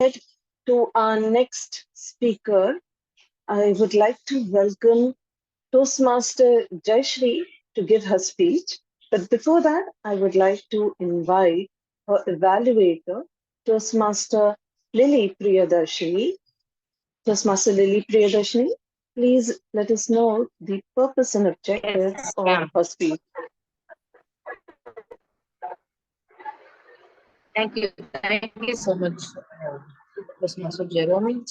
To our next speaker, I would like to welcome Toastmaster Jayashree to give her speech. But before that, I would like to invite her evaluator, Toastmaster Lily Priyadarshini. Toastmaster Lily Priyadarshini, please let us know the purpose and objectives Yes, of her ma'am. speech. Thank you so much, Toastmaster Jerome.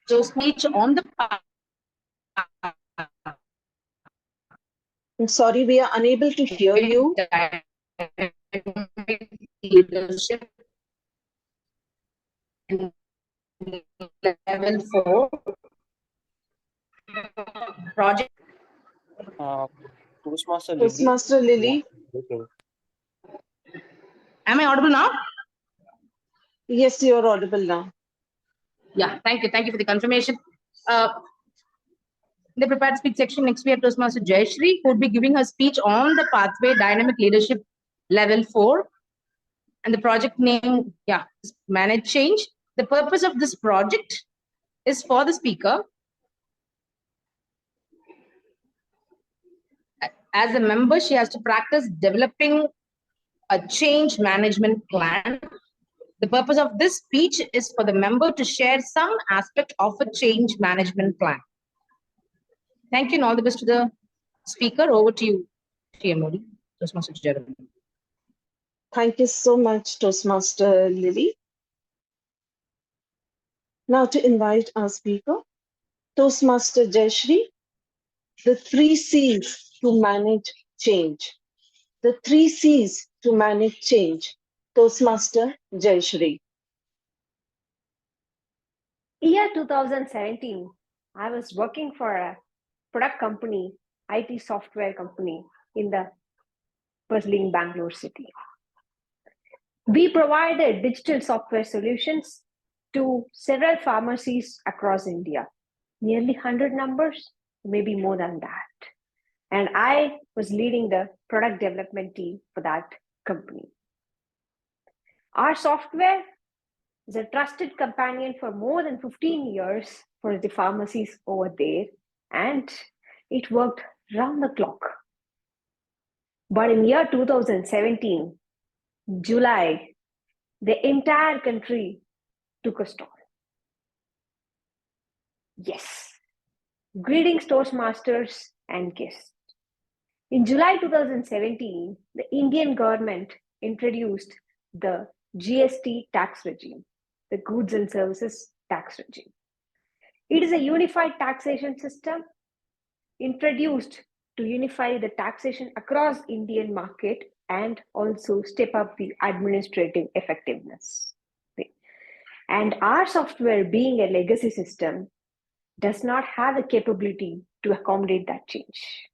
So, speech on the I'm sorry, we are unable to hear you. leadership in level 4 project. Uh, Toastmaster Lily. Toastmaster Lily, Am I audible now? yes, you are audible now. Yeah, thank you. Thank you for the confirmation. In the prepared speech section, next we have Toastmaster Jayashree, who would be giving her speech on the pathway dynamic leadership level 4. And the project name, is Manage Change. The purpose of this project is for the speaker. As a member, she has to practice developing a change management plan. The purpose of this speech is for the member to share some aspect of a change management plan. Thank you and all the best to the speaker. Over to you, TM Modi. Toastmaster Jeremy. Thank you so much, Toastmaster Lily. Now to invite our speaker, Toastmaster Jayashree, the 3 C's to manage change. The 3 C's to manage change. Toastmaster Jayashree. Year 2017, I was working for a product company, IT software company in the bustling Bangalore city. We provided digital software solutions to several pharmacies across India, nearly 100 numbers, maybe more than that. And I was leading the product development team for that company. Our software is a trusted companion for more than 15 years for the pharmacies over there, and it worked round the clock. But in year 2017, July, the entire country took a stall. Yes. Greetings, Toastmasters and guests. In July 2017, the Indian government introduced the GST tax regime, the goods and services tax regime. It is a unified taxation system introduced to unify the taxation across Indian market and also step up the administrative effectiveness. And our software, being a legacy system, does not have the capability to accommodate that change,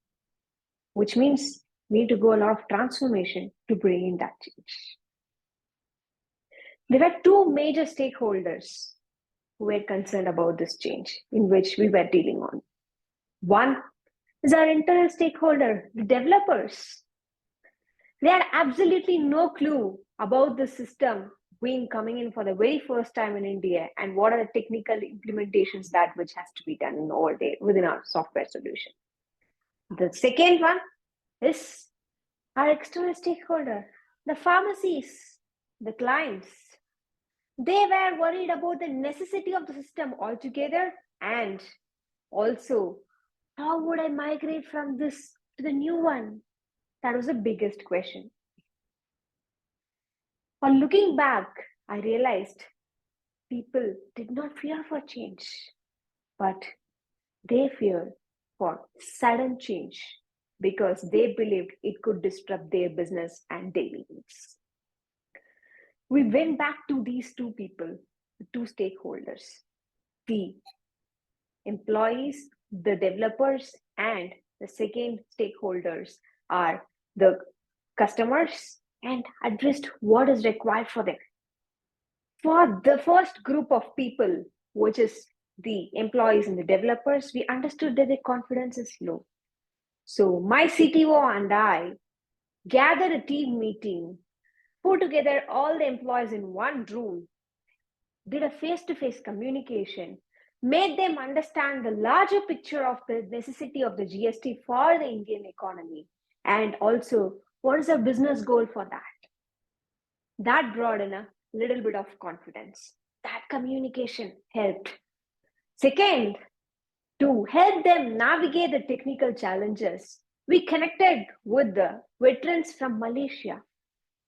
which means we need to go a lot of transformation to bring in that change. There were two major stakeholders who were concerned about this change in which we were dealing on. One is our internal stakeholder, the developers. They had absolutely no clue about the system being coming in for the very first time in India and what are the technical implementations that which has to be done over there within our software solution. The second one is our external stakeholder, the pharmacies, the clients. They were worried about the necessity of the system altogether, and also how would I migrate from this to the new one? That was the biggest question. On looking back, I realized people did not fear for change, but they feared for sudden change because they believed it could disrupt their business and daily needs. We went back to these two people, the two stakeholders, the employees, the developers, and the second stakeholders are the customers, and addressed what is required for them. For the first group of people, which is the employees and the developers, we understood that their confidence is low. So my CTO and I gathered a team meeting put together all the employees in one room, did a face-to-face communication, made them understand the larger picture of the necessity of the GST for the Indian economy, and also what is the business goal for that. That brought in a little bit of confidence. That communication helped. Second, to help them navigate the technical challenges, we connected with the veterans from Malaysia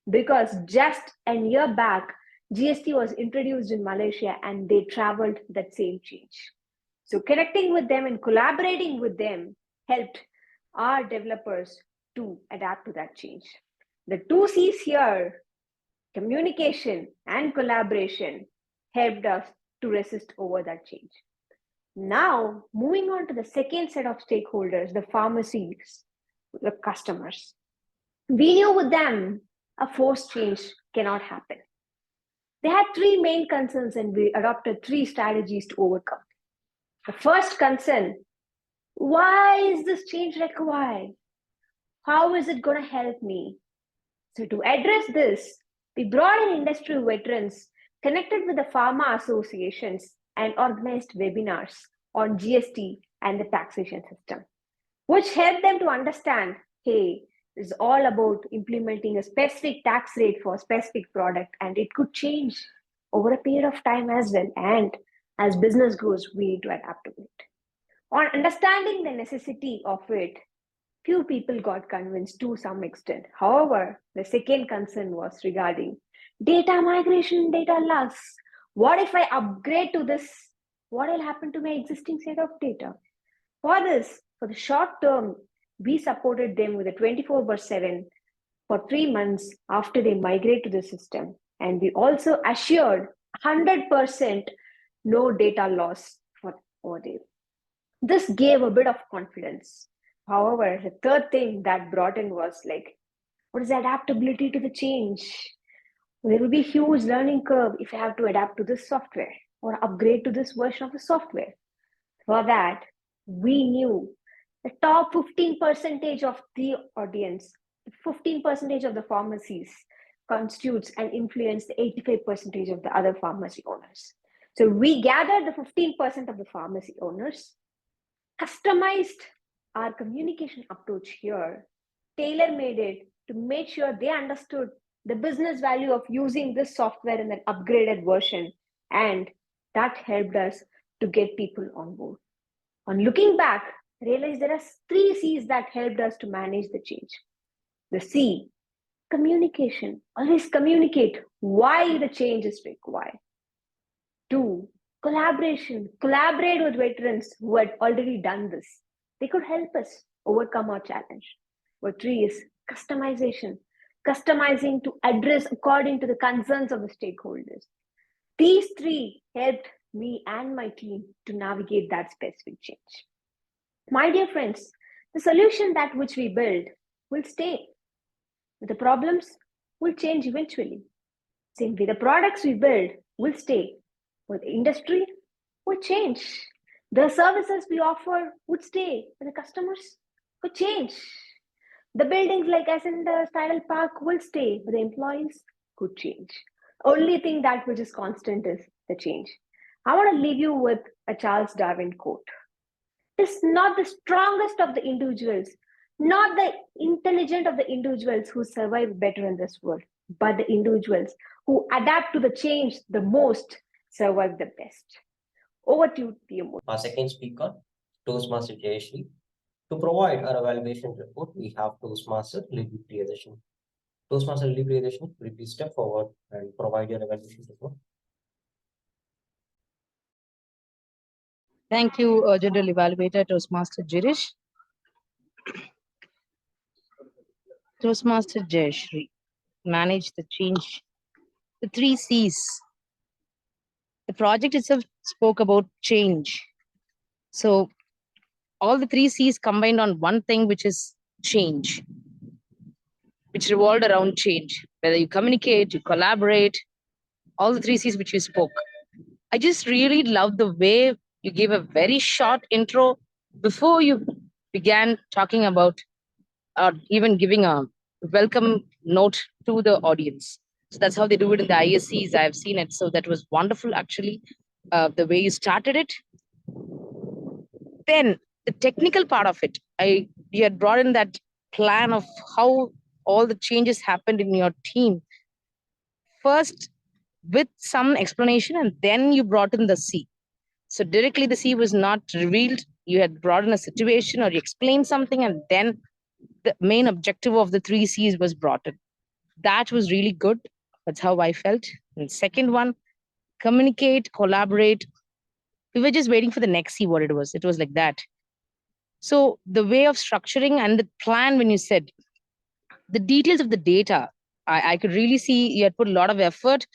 because just a year back, GST was introduced in Malaysia and they traveled that same change. So, connecting with them and collaborating with them helped our developers to adapt to that change. The two C's here, communication and collaboration, helped us to resist over that change. Now, moving on to the second set of stakeholders, the pharmacies, the customers. We knew with them a forced change cannot happen. They had three main concerns and we adopted three strategies to overcome. The first concern, why is this change required? How is it going to help me? So to address this, we brought in industry veterans, connected with the pharma associations and organized webinars on GST and the taxation system, which helped them to understand, hey, it's all about implementing a specific tax rate for a specific product, and it could change over a period of time as well. And as business grows, we need to adapt to it. On understanding the necessity of it, few people got convinced to some extent. However, the second concern was regarding data migration, data loss. What if I upgrade to this? What will happen to my existing set of data? For this, for the short term, we supported them with a 24/7 for 3 months after they migrate to the system. And we also assured 100% no data loss for over there. This gave a bit of confidence. However, the third thing that brought in was like, what is the adaptability to the change? There will be a huge learning curve if I have to adapt to this software or upgrade to this version of the software. For that, we knew the top 15% of the audience, 15% of the pharmacies constitutes and influence the 85% of the other pharmacy owners. So we gathered the 15% of the pharmacy owners, customized our communication approach here, tailor-made it to make sure they understood the business value of using this software in an upgraded version, and that helped us to get people on board. On looking back, I realized there are three C's that helped us to manage the change. The C, communication. Always communicate why the change is required. 2, collaboration. Collaborate with veterans who had already done this. They could help us overcome our challenge. Or 3 is customization. Customizing to address according to the concerns of the stakeholders. These 3 helped me and my team to navigate that specific change. My dear friends, the solution that which we build will stay. The problems will change eventually. Same way, the products we build will stay. But the industry will change. The services we offer would stay. But the customers would change. The buildings like as in the Style Park will stay. But the employees could change. Only thing that which is constant is the change. I want to leave you with a Charles Darwin quote. It's not the strongest of the individuals, not the intelligent of the individuals who survive better in this world, but the individuals who adapt to the change the most survive the best. Over to you, Our second speaker, Toastmaster Jayashree. To provide our evaluation report, we have Toastmaster Lily Priyadarshini. Toastmaster Lily Priyadarshini, will you please step forward and provide your evaluation report? Thank you, General Evaluator Toastmaster Girish. Toastmaster Jayashree, manage the change. The 3 C's. The project itself spoke about change. So all the 3 C's combined on one thing, which is change, which revolved around change. Whether you communicate, you collaborate, all the 3 C's which you spoke. I just really love the way you gave a very short intro before you began talking about or even giving a welcome note to the audience. So that's how they do it in the ISCs. I've seen it. So that was wonderful, actually, the way you started it. Then the technical part of it, you had brought in that plan of how all the changes happened in your team. First, with some explanation, and then you brought in the C. So directly the C was not revealed. You had brought in a situation or you explained something, and then the main objective of the 3 C's was brought in. That was really good. That's how I felt. And second one, communicate, collaborate. We were just waiting for the next C, what it was. It was like that. So the way of structuring and the plan, when you said the details of the data, I could really see you had put a lot of effort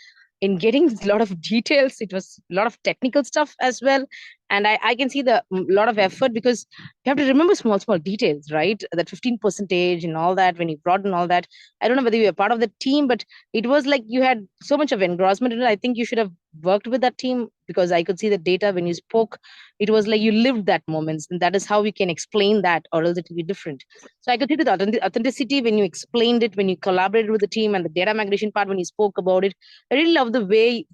in getting a lot of details. It was a lot of technical stuff as well. And I can see the lot of effort, because you have to remember small details, right? That 15% and all that, when you brought in all that. I don't know whether you were part of the team, but it was like you had so much of engrossment in it. I think you should have worked with that team, because I could see the data when you spoke. It was like you lived that moment. And that is how we can explain that, or else it will be different. So I could see the authenticity when you explained it, when you collaborated with the team, and the data migration part when you spoke about it. I really love the way,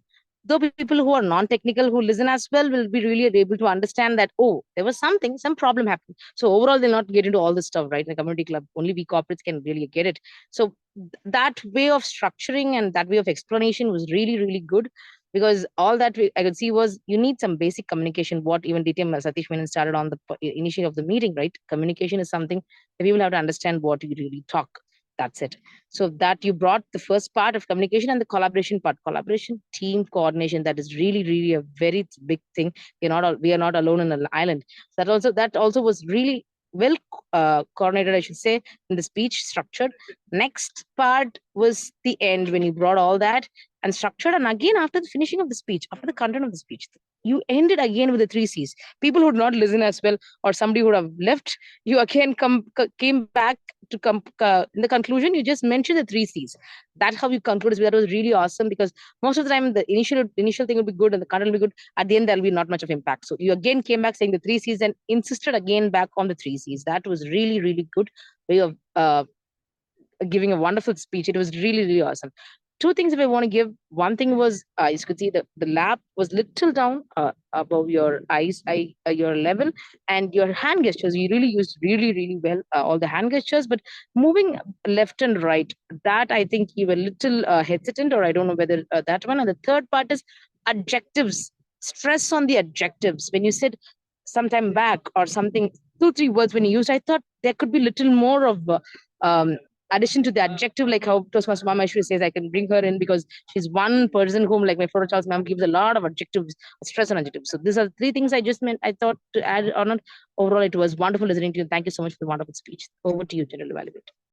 though people who are non-technical who listen as well will be really able to understand that, oh, there was some problem happened. So overall, they'll not get into all this stuff, right? In a community club, only we corporates can really get it. So that way of structuring and that way of explanation was really, really good, because all that I could see was you need some basic communication, what even DTM Satish Menon started on the initiative of the meeting, right? Communication is something that people have to understand what you really talk. That's it. So that you brought the first part of communication, and the collaboration part, collaboration, team coordination, that is really, really a very big thing. We are not alone in an island. That also was really well coordinated, I should say, in the speech, structured. Next part was the end, when you brought all that and structured. And again, after the finishing of the speech, after the content of the speech, you ended again with the 3 C's. People who would not listen as well, or somebody who would have left, you again came back to come in the conclusion. You just mentioned the 3 C's. That's how you concluded. That was really awesome, because most of the time the initial thing will be good and the content will be good. At the end, there'll be not much of impact. So you again came back saying the 3 C's and insisted again back on the 3 C's. That was really, really good way of giving a wonderful speech. It was really, really awesome. Two things if I want to give. One thing was, you could see the lap was little down above your eyes, your level, and your hand gestures. You really used really, really well all the hand gestures, but moving left and right, that I think you were little hesitant, or I don't know whether that one. And the third part is adjectives. Stress on the adjectives. When you said sometime back or something, 2-3 words when you used, I thought there could be little more of um, addition to the adjective, like how Toastmaster Mama Ishwari says, I can bring her in because she's one person whom, like my Flora Charles ma'am, gives a lot of adjectives, stress on adjectives. So these are 3 things I just meant, I thought to add on it. Overall, it was wonderful listening to you. Thank you so much for the wonderful speech. Over to you, General Evaluator.